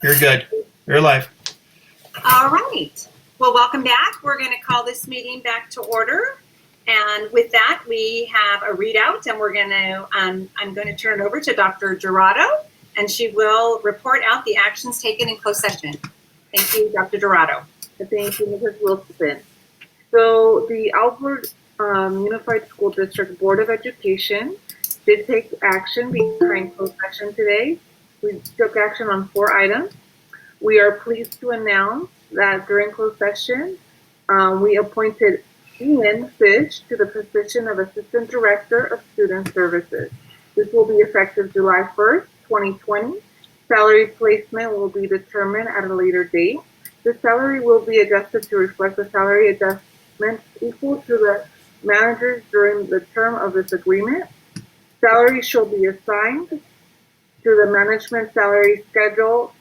You're good. You're live. All right. Well, welcome back. We're going to call this meeting back to order. And with that, we have a readout, and we're going to, I'm going to turn it over to Dr. Dorado, and she will report out the actions taken in closed session. Thank you, Dr. Dorado. Thank you, Mrs. Wilson. So the Alford Unified School District Board of Education did take action behind closed session today. We took action on 4 items. We are pleased to announce that during closed session, we appointed Ian Fish to the position of Assistant Director of Student Services. This will be effective July 1st, 2020. Salary placement will be determined at a later date. The salary will be adjusted to reflect the salary adjustments equal to the managers during the term of this agreement. Salary shall be assigned to the management salary schedule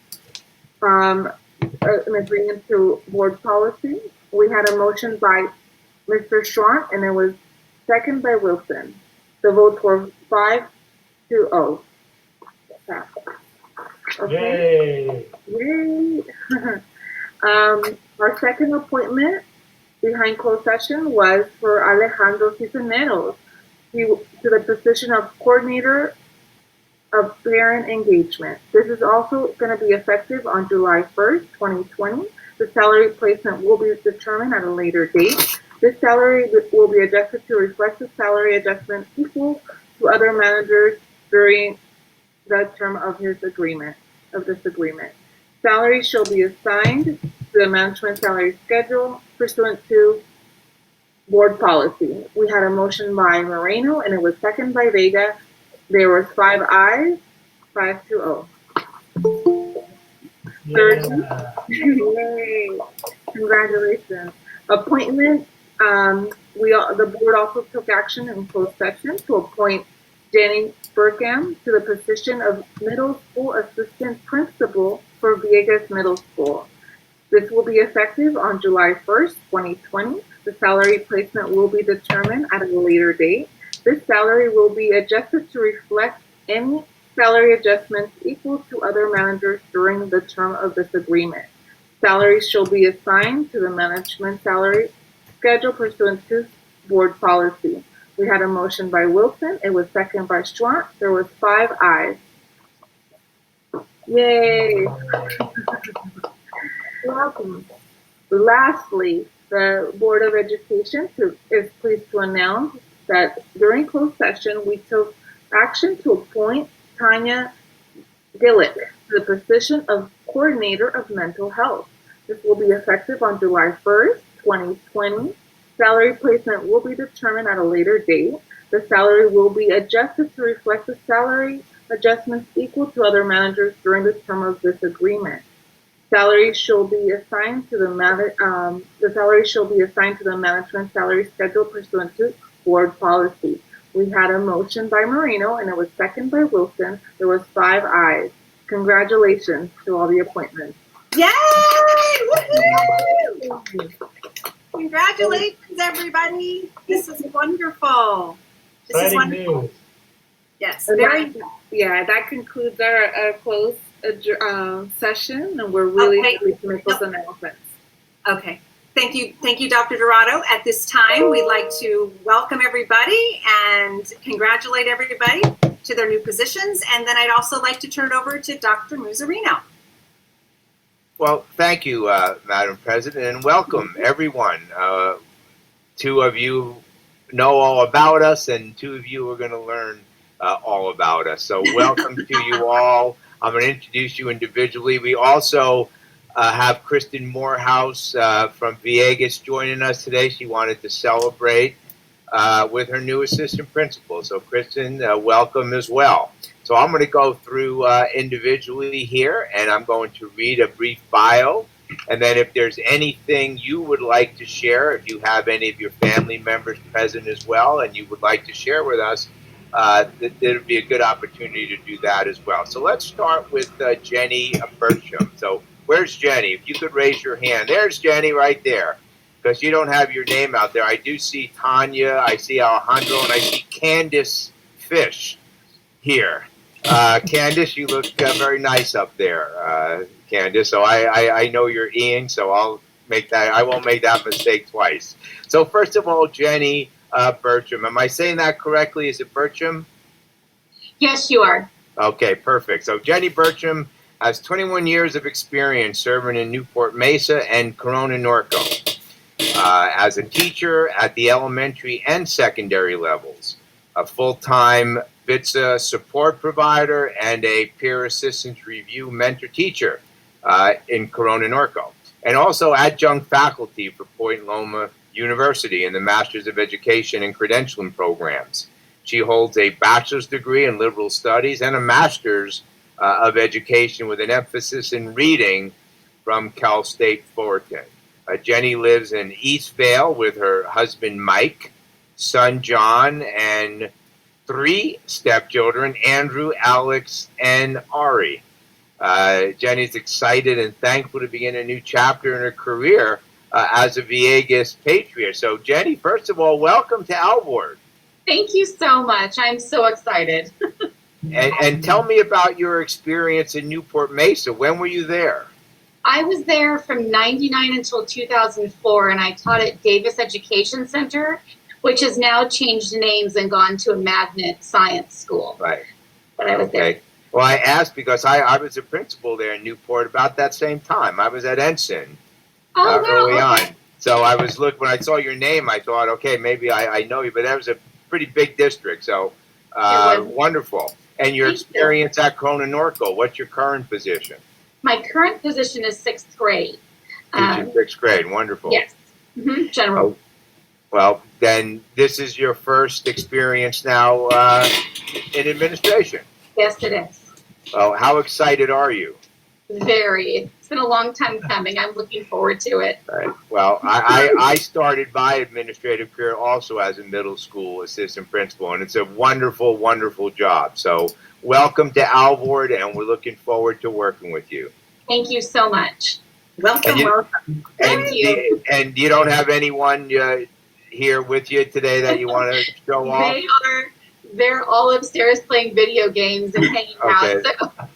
from an agreement to board policy. We had a motion by Mr. Schwant, and it was second by Wilson. The votes were 5-0. Okay. Yay! Our second appointment behind closed session was for Alejandro Cisneros to the position of Coordinator of Parent Engagement. This is also going to be effective on July 1st, 2020. The salary placement will be determined at a later date. This salary will be adjusted to reflect the salary adjustment equal to other managers during the term of this agreement. Salary shall be assigned to the management salary schedule pursuant to board policy. We had a motion by Moreno, and it was second by Vega. There were 5 ayes, 5-0. Yeah. Yay! Congratulations. Appointment. The board also took action in closed session to appoint Jenny Burkham to the position of Middle School Assistant Principal for Villegas Middle School. This will be effective on July 1st, 2020. The salary placement will be determined at a later date. This salary will be adjusted to reflect any salary adjustments equal to other managers during the term of this agreement. Salary shall be assigned to the management salary schedule pursuant to board policy. We had a motion by Wilson. It was second by Schwant. There was 5 ayes. Yay! Welcome. Lastly, the Board of Education is pleased to announce that during closed session, we took action to appoint Tanya Gillick to the position of Coordinator of Mental Health. This will be effective on July 1st, 2020. Salary placement will be determined at a later date. The salary will be adjusted to reflect the salary adjustments equal to other managers during the term of this agreement. Salary shall be assigned to the management salary schedule pursuant to board policy. We had a motion by Moreno, and it was second by Wilson. There was 5 ayes. Congratulations to all the appointments. Yay! Woohoo! Congratulations, everybody. This is wonderful. This is wonderful. News. Yes, that concludes our closed session, and we're really happy to make those announcements. Okay. Thank you, Dr. Dorado. At this time, we'd like to welcome everybody and congratulate everybody to their new positions. And then I'd also like to turn it over to Dr. Muzzarino. Well, thank you, Madam President, and welcome everyone. 2 of you know all about us, and 2 of you are going to learn all about us. So welcome to you all. I'm going to introduce you individually. We also have Kristen Morehouse from Villegas joining us today. She wanted to celebrate with her new assistant principal. So Kristen, welcome as well. So I'm going to go through individually here, and I'm going to read a brief bio. And then if there's anything you would like to share, if you have any of your family members present as well, and you would like to share with us, there'd be a good opportunity to do that as well. So let's start with Jenny Bertram. So where's Jenny? If you could raise your hand. There's Jenny right there, because you don't have your name out there. I do see Tanya, I see Alejandro, and I see Candace Fish here. Candace, you look very nice up there, Candace. So I know you're Ian, so I won't make that mistake twice. So first of all, Jenny Bertram, am I saying that correctly? Is it Bertram? Yes, you are. Okay, perfect. So Jenny Bertram has 21 years of experience serving in Newport Mesa and Corona Norco as a teacher at the elementary and secondary levels, a full-time VITSA support provider, and a peer assistance review mentor teacher in Corona Norco, and also adjunct faculty for Point Loma University in the Masters of Education and Credentialing programs. She holds a bachelor's degree in liberal studies and a master's of education with an emphasis in reading from Cal State Fullerton. Jenny lives in East Vale with her husband Mike, son John, and 3 stepchildren, Andrew, Alex, and Ari. Jenny's excited and thankful to begin a new chapter in her career as a Villegas Patriot. So Jenny, first of all, welcome to Alvord. Thank you so much. I'm so excited. And tell me about your experience in Newport Mesa. When were you there? I was there from 99 until 2004, and I taught at Davis Education Center, which has now changed names and gone to a magnet science school. Right. But I was there. Okay. Well, I asked because I was a principal there in Newport about that same time. I was at Ensign early on. So I was when I saw your name, I thought, okay, maybe I know you, but that was a pretty big district. So wonderful. And your experience at Corona Norco, what's your current position? My current position is 6th grade. Teaching 6th grade, wonderful. Yes. General. Well, then this is your first experience now in administration. Yes, it is. Well, how excited are you? Very. It's been a long time coming. I'm looking forward to it. Right. Well, I started my administrative career also as a middle school assistant principal, and it's a wonderful, wonderful job. So welcome to Alvord, and we're looking forward to working with you. Thank you so much. Welcome, welcome. Thank you. And you don't have anyone here with you today that you want to show off? They're all upstairs playing video games and hanging out.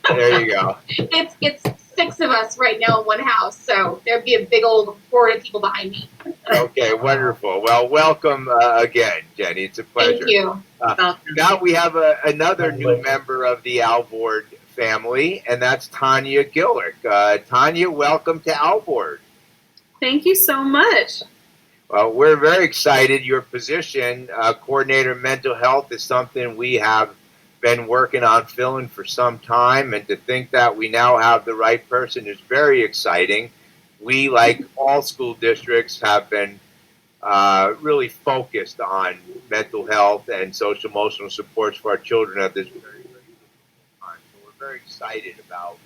So there you go. It's 6 of us right now in one house, so there'd be a big old horde of people behind me. Okay, wonderful. Well, welcome again, Jenny. It's a pleasure. Thank you. Now we have another new member of the Alvord family, and that's Tanya Gillick. Tanya, welcome to Alvord. Thank you so much. Well, we're very excited. Your position, coordinator of mental health, is something we have been working on filling for some time, and to think that we now have the right person is very exciting. We, like all school districts, have been really focused on mental health and social emotional supports for our children at this very, very time. So we're very excited about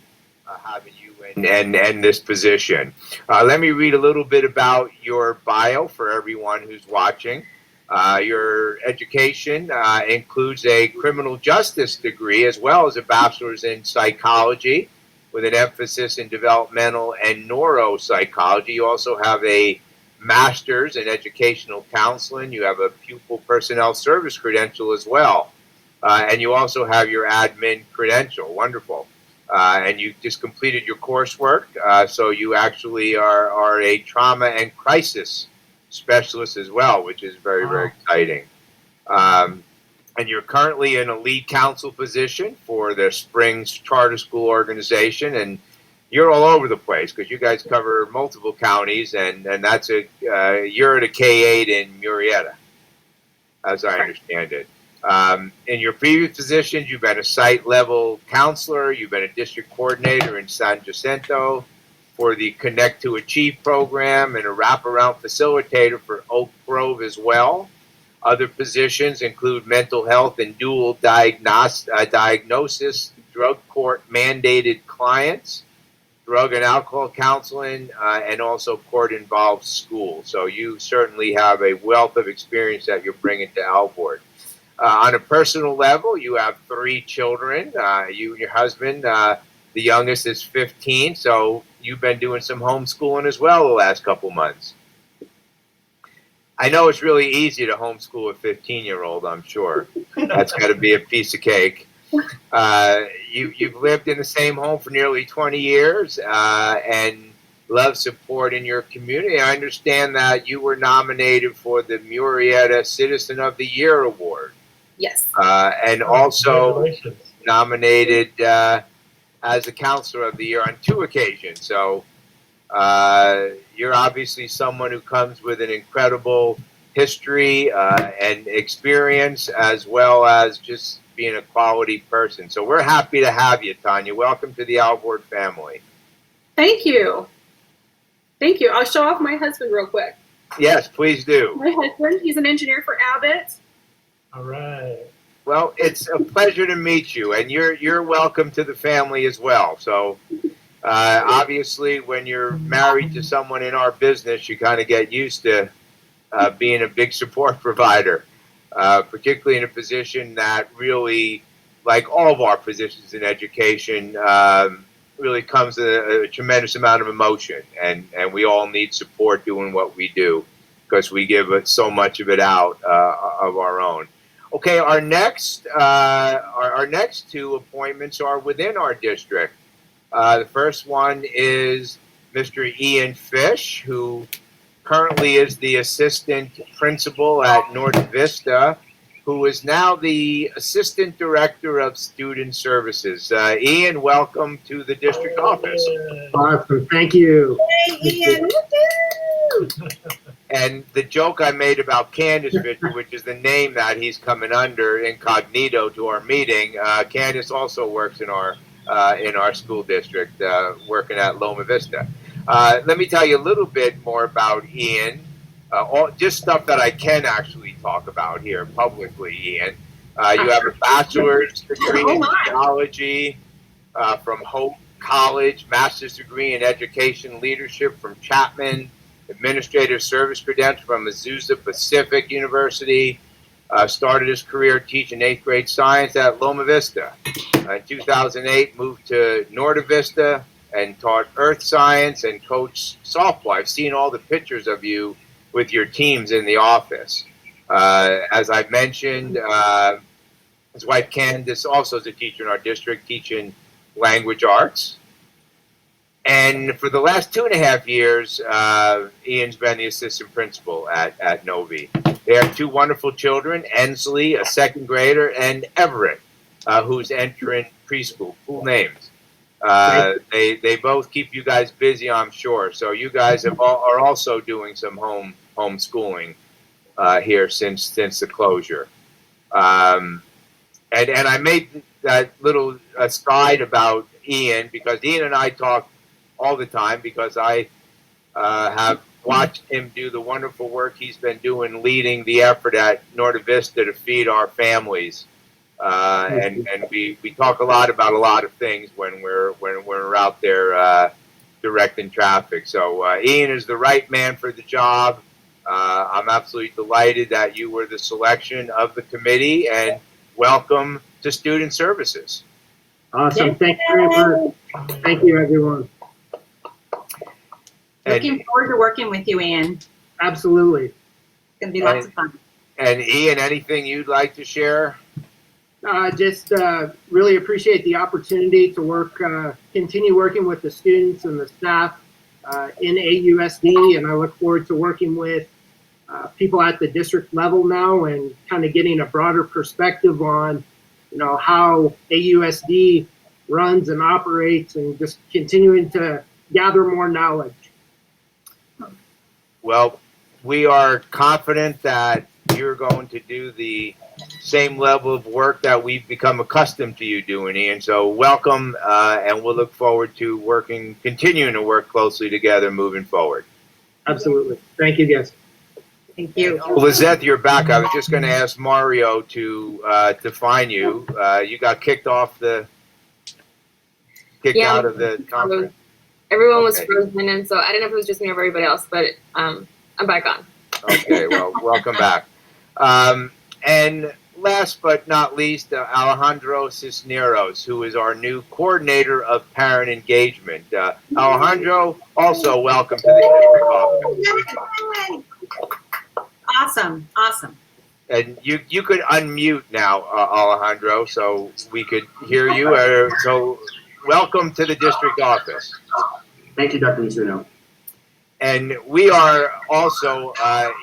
having you and this position. Let me read a little bit about your bio for everyone who's watching. Your education includes a criminal justice degree as well as a bachelor's in psychology with an emphasis in developmental and neuropsychology. You also have a master's in educational counseling. You have a pupil personnel service credential as well. And you also have your admin credential. Wonderful. And you just completed your coursework, so you actually are a trauma and crisis specialist as well, which is very, very exciting. And you're currently in a lead counsel position for the Springs Charter School organization, and you're all over the place because you guys cover multiple counties, and that's you're at a K-8 in Murrieta, as I understand it. In your previous positions, you've been a site-level counselor, you've been a district coordinator in San Jacinto for the Connect to Achieve program, and a wraparound facilitator for Oak Grove as well. Other positions include mental health and dual diagnosis, drug court mandated clients, drug and alcohol counseling, and also court-involved schools. So you certainly have a wealth of experience that you're bringing to Alvord. On a personal level, you have 3 children, you and your husband. The youngest is 15, so you've been doing some homeschooling as well the last couple months. I know it's really easy to homeschool a 15-year-old, I'm sure. That's got to be a piece of cake. You've lived in the same home for nearly 20 years and love support in your community. I understand that you were nominated for the Murrieta Citizen of the Year Award. Yes. And also Congratulations. nominated as a Counselor of the Year on 2 occasions. So you're obviously someone who comes with an incredible history and experience, as well as just being a quality person. So we're happy to have you, Tanya. Welcome to the Alvord family. Thank you. Thank you. I'll show off my husband real quick. Yes, please do. My husband, he's an engineer for Abbott. All right. Well, it's a pleasure to meet you, and you're welcome to the family as well. So obviously, when you're married to someone in our business, you kind of get used to being a big support provider, particularly in a position that really, like all of our positions in education, really comes with a tremendous amount of emotion, and we all need support doing what we do because we give it so much of it out of our own. Okay, our next 2 appointments are within our district. The first one is Mr. Ian Fish, who currently is the assistant principal at North Vista, who is now the assistant director of student services. Ian, welcome to the district office. Awesome, thank you. Hey, Ian. Woo-hoo! And the joke I made about Candace Fisher, which is the name that he's coming under incognito to our meeting, Candace also works in our school district, working at Loma Vista. Let me tell you a little bit more about Ian. Just stuff that I can actually talk about here publicly, Ian. You have a bachelor's degree in theology from Hope College, master's degree in education leadership from Chapman, administrative service credential from Azusa Pacific University. Started his career teaching 8th grade science at Loma Vista. In 2008, moved to Norte Vista and taught earth science and coached softball. I've seen all the pictures of you with your teams in the office. As I mentioned, his wife Candace also is a teacher in our district, teaching language arts. And for the last 2.5 years, Ian's been the assistant principal at Novi. They have 2 wonderful children, Ensley, a 2nd grader, and Everett, who's entering preschool. Cool names. They both keep you guys busy, I'm sure. So you guys are also doing some homeschooling here since the closure. And I made that little aside about Ian because Ian and I talk all the time because I have watched him do the wonderful work he's been doing, leading the effort at Norte Vista to feed our families. And we talk a lot about a lot of things when we're out there directing traffic. So Ian is the right man for the job. I'm absolutely delighted that you were the selection of the committee, and welcome to Student Services. Awesome, thank you very much. Thank you, everyone. Looking forward to working with you, Ian. Absolutely. It's going to be lots of fun. And Ian, anything you'd like to share? Just really appreciate the opportunity to continue working with the students and the staff in AUSD, and I look forward to working with people at the district level now and kind of getting a broader perspective on, how AUSD runs and operates, and just continuing to gather more knowledge. Well, we are confident that you're going to do the same level of work that we've become accustomed to you doing, Ian. So welcome, and we'll look forward to continuing to work closely together moving forward. Absolutely. Thank you, guys. Thank you. Lizette, you're back. I was just going to ask Mario to find you. You got kicked out of the conference. Everyone was frozen, and so I didn't know if it was just me or everybody else, but I'm back on. Okay, well, welcome back. And last but not least, Alejandro Cisneros, who is our new coordinator of parent engagement. Alejandro, also welcome to the district office. Awesome, awesome. And you could unmute now, Alejandro, so we could hear you. So welcome to the district office. Thank you, Dr. Mizuno. And we are also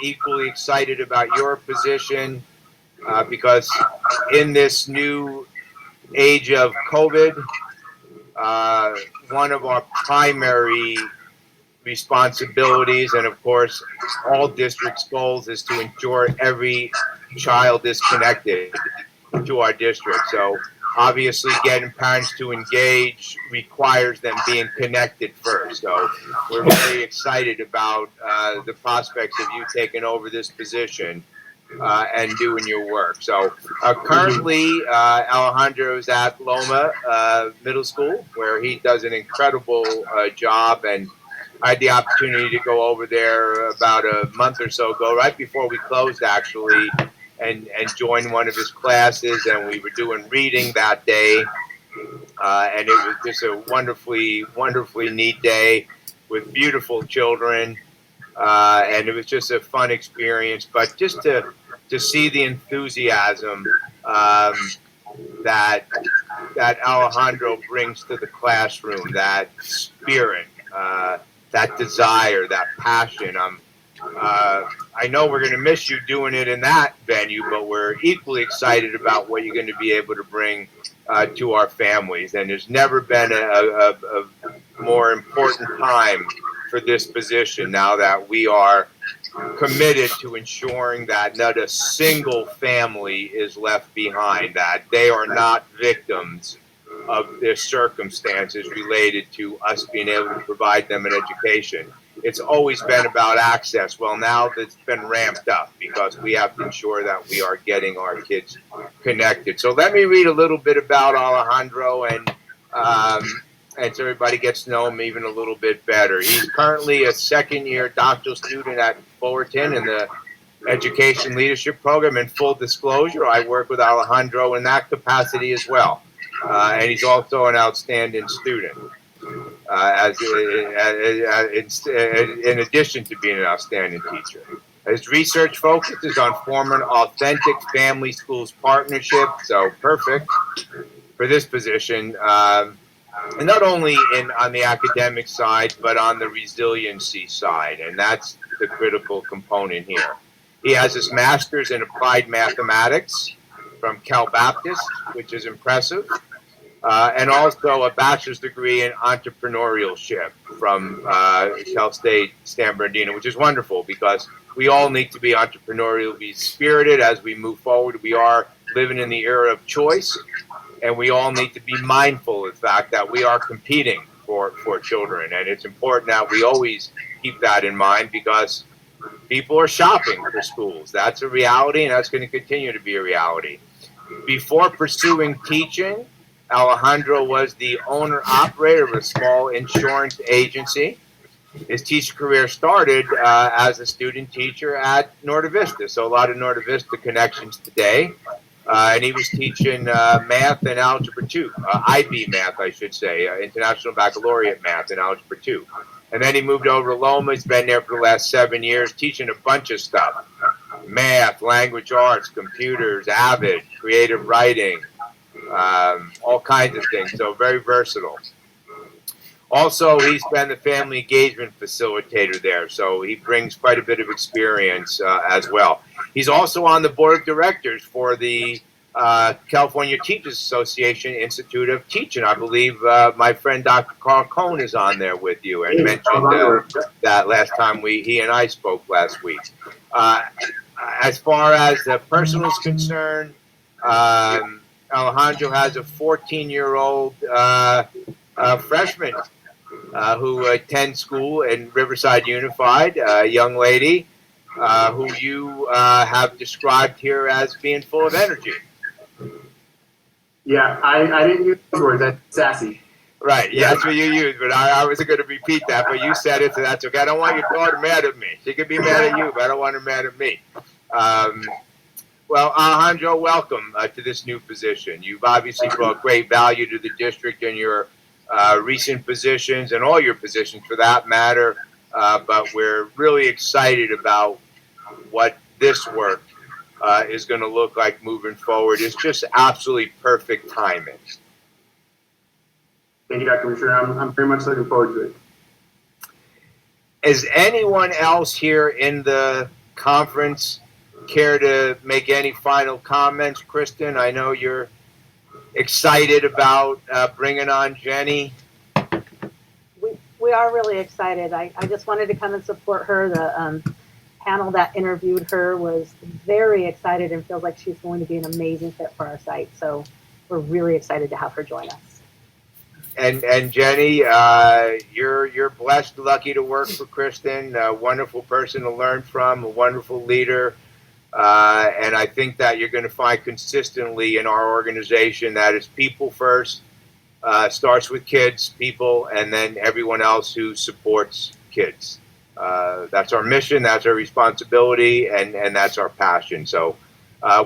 equally excited about your position because in this new age of COVID, one of our primary responsibilities, and of course, all districts' goals, is to ensure every child is connected to our district. So obviously getting parents to engage requires them being connected first. So we're very excited about the prospects of you taking over this position and doing your work. So currently, Alejandro is at Loma Middle School, where he does an incredible job, and I had the opportunity to go over there about a month or so ago, right before we closed actually, and join one of his classes, and we were doing reading that day, and it was just a wonderfully neat day with beautiful children, and it was just a fun experience. But just to see the enthusiasm that Alejandro brings to the classroom, that spirit, that desire, that passion. I know we're going to miss you doing it in that venue, but we're equally excited about what you're going to be able to bring to our families. And there's never been a more important time for this position now that we are committed to ensuring that not a single family is left behind, that they are not victims of their circumstances related to us being able to provide them an education. It's always been about access. Well, now that's been ramped up because we have to ensure that we are getting our kids connected. So let me read a little bit about Alejandro, and so everybody gets to know him even a little bit better. He's currently a second-year doctoral student at Fullerton in the Education Leadership Program. In full disclosure, I work with Alejandro in that capacity as well. And he's also an outstanding student, in addition to being an outstanding teacher. His research focuses on forming authentic family schools partnership, so perfect for this position, and not only on the academic side, but on the resiliency side, and that's the critical component here. He has his master's in applied mathematics from Cal Baptist, which is impressive. And also a bachelor's degree in entrepreneurship from Cal State San Bernardino, which is wonderful because we all need to be entrepreneurially spirited as we move forward. We are living in the era of choice, and we all need to be mindful of the fact that we are competing for children. And it's important that we always keep that in mind because people are shopping for schools. That's a reality, and that's going to continue to be a reality. Before pursuing teaching, Alejandro was the owner-operator of a small insurance agency. His teaching career started as a student teacher at Norte Vista, so a lot of Norte Vista connections today. And he was teaching math and Algebra 2, IB math, I should say, International Baccalaureate Math and Algebra 2. And then he moved over to Loma. He's been there for the last 7 years, teaching a bunch of stuff. Math, language arts, computers, Avid, creative writing, all kinds of things, so very versatile. Also, he's been the family engagement facilitator there, so he brings quite a bit of experience as well. He's also on the board of directors for the California Teachers Association Institute of Teaching. I believe my friend Dr. Carl Cohn is on there with you and mentioned that last time he and I spoke last week. As far as the personal is concerned, Alejandro has a 14-year-old freshman who attends school in Riverside Unified, a young lady who you have described here as being full of energy. Yeah, I didn't use those words. That's sassy. Right, yeah, that's what you used, but I wasn't going to repeat that, but you said it, so that's okay. I don't want your daughter mad at me. She could be mad at you, but I don't want her mad at me. Well, Alejandro, welcome to this new position. You've obviously brought great value to the district in your recent positions and all your positions for that matter, but we're really excited about what this work is going to look like moving forward. It's just absolutely perfect timing. Thank you, Dr. Commissioner. I'm very much looking forward to it. Is anyone else here in the conference care to make any final comments? Kristen, I know you're excited about bringing on Jenny. We are really excited. I just wanted to come and support her. The panel that interviewed her was very excited and feels like she's going to be an amazing fit for our site. So we're really excited to have her join us. And Jenny, you're blessed, lucky to work for Kristen. A wonderful person to learn from, a wonderful leader. And I think that you're going to find consistently in our organization that it's people first, starts with kids, people, and then everyone else who supports kids. That's our mission, that's our responsibility, and that's our passion. So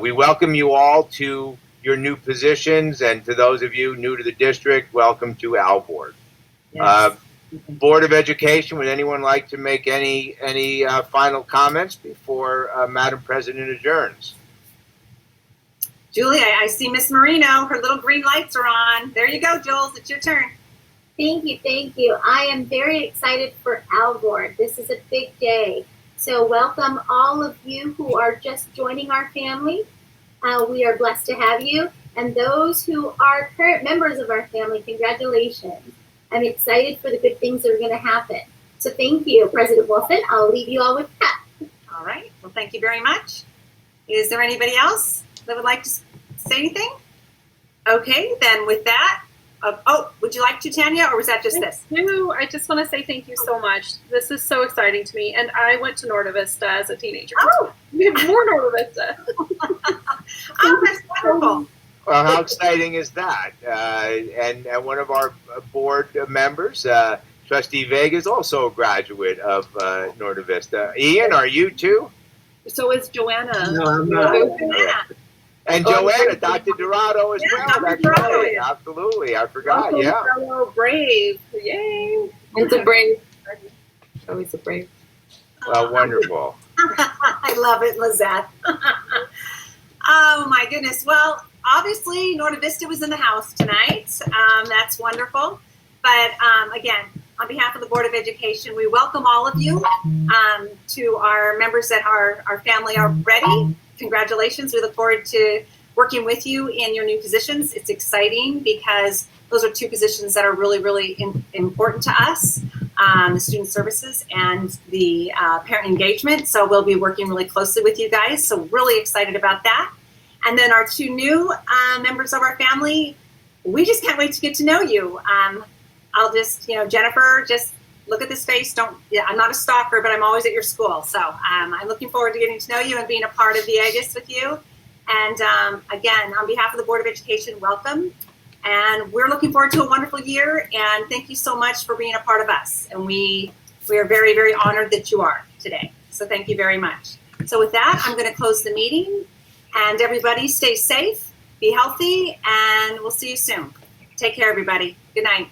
we welcome you all to your new positions, and to those of you new to the district, welcome to our board. Yes. Board of Education, would anyone like to make any final comments before Madam President adjourns? Julie, I see Miss Marino. Her little green lights are on. There you go, Jules. It's your turn. Thank you, thank you. I am very excited for our board. This is a big day. So welcome all of you who are just joining our family. We are blessed to have you. And those who are current members of our family, congratulations. I'm excited for the good things that are going to happen. So thank you, President Wilson. I'll leave you all with that. All right. Well, thank you very much. Is there anybody else that would like to say anything? Okay, then with that, would you like to, Tanya, or was that just this? No, I just want to say thank you so much. This is so exciting to me. And I went to Norte Vista as a teenager. Oh! We have more Norte Vista. Oh, that's wonderful. Well, how exciting is that? And one of our board members, Trustee Vega, is also a graduate of Norte Vista. Ian, are you too? So is Joanna. No, I'm not. And Joanna, Dr. Dorado as Yeah, well. Dr. That's Dorado. right. Absolutely. I forgot. Welcome, Yeah. fellow Brave. Yay. It's a brave. Always a brave. Well, wonderful. I love it, Lizette. Oh, my goodness. Well, obviously, Norte Vista was in the house tonight. That's wonderful. But again, on behalf of the Board of Education, we welcome all of you to our members that are our family already. Congratulations. We look forward to working with you in your new positions. It's exciting because those are two positions that are really, really important to us, the student services and the parent engagement. So we'll be working really closely with you guys. So really excited about that. And then our two new members of our family, we just can't wait to get to know you. I'll just, Jennifer, just look at this face. I'm not a stalker, but I'm always at your school. So I'm looking forward to getting to know you and being a part of the AUSD with you. And again, on behalf of the Board of Education, welcome. And we're looking forward to a wonderful year. And thank you so much for being a part of us. And we are very, very honored that you are today. So thank you very much. So with that, I'm going to close the meeting. And everybody stay safe, be healthy, and we'll see you soon. Take care, everybody. Good night.